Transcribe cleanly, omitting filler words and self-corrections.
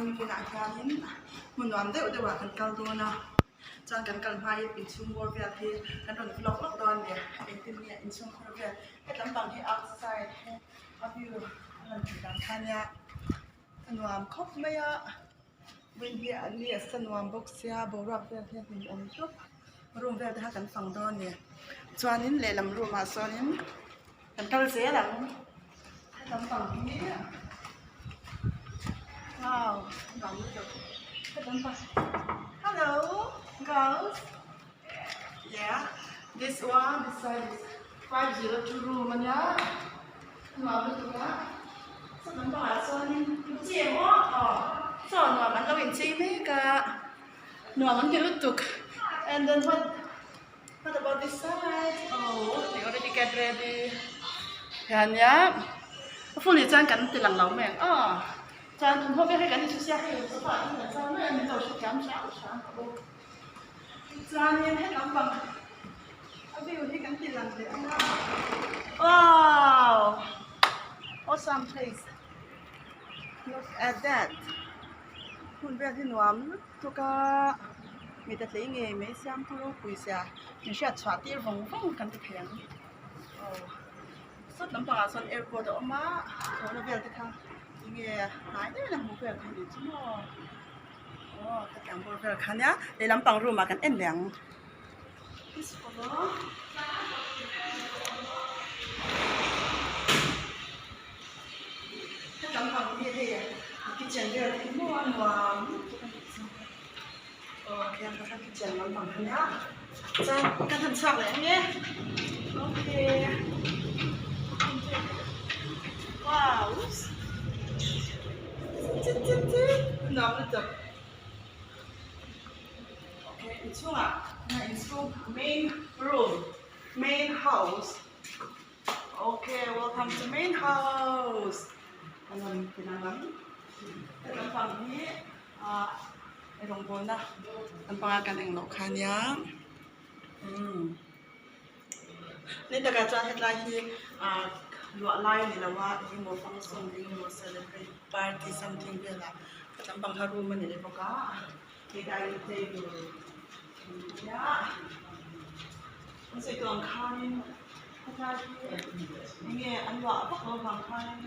in cái này ra đến mình làm đấy ở cần cao đua nào cho cần hai in chung ngồi về thì cần đồn vlog lót đòn để tìm nghe in chung ngồi về cái tấm bằng thì outside view lần thứ tám khai nha mình làm khóc mấy á bên kia anh đi sân làm bốc xe bầu rập về thì mình ôm chút room về thì cần phòng đòn nè cho nên lệ làm room mà cho nên cần cao dễ lắm tấm bằng như thế wow nóng được cái tấm bằng hello girls yeah this one this size is 502 room nhá nóng được nhá sao tấm bằng là sao nên chị em sao nóng ăn đâu in chi mấy cả nóng ăn cái lutk and then what about this side oh they already get ready yan nhá phụ nữ trang cắn từ lằng lẩu mẹ trang hôm nay hay cắn đi xe hay số phận là sao nữa mình đầu sẽ kéo sáng trang nên hết lắm bằng view đi cắn từ lằng để ăn wow awesome place look at that hun về thì nuông tôi cả người ta lấy nghề mấy xem tôi quý xa mình sẽ chọn tiêu vòng vòng cắn từ thèm sốt nấm bò sốt airport đó mà rồi nó về thì thằng nghe hái đấy là một việc hay gì chứ mà tất cả một việc khá nhá để làm bằng rồi mà cần em lẹng làm bằng gì thì kitchen về thì mua ăn mà em có cái kitchen làm bằng nhá cho cái thân sọc này nhé ok wow nóng được okay it's room main room main house okay welcome to main house anh pinang lắm cái tấm bằngนี้ไอ้ตรงบนนะมันปากันเองหรอกค่ะเนี้ยนี่แต่การจะเฮ็ดลายที่ลวดลายนี่แหละว่าที่โมฟังก์ชันที่โม celebrate party something เวลาก็ต้องบังคับรูมันนี่เลยบอกว่าที่ได้เทบูเนี่ยมันใส่กล่องข้าวนี่ถ้าที่นี่อันว่าพวกเราบางข้าวนี่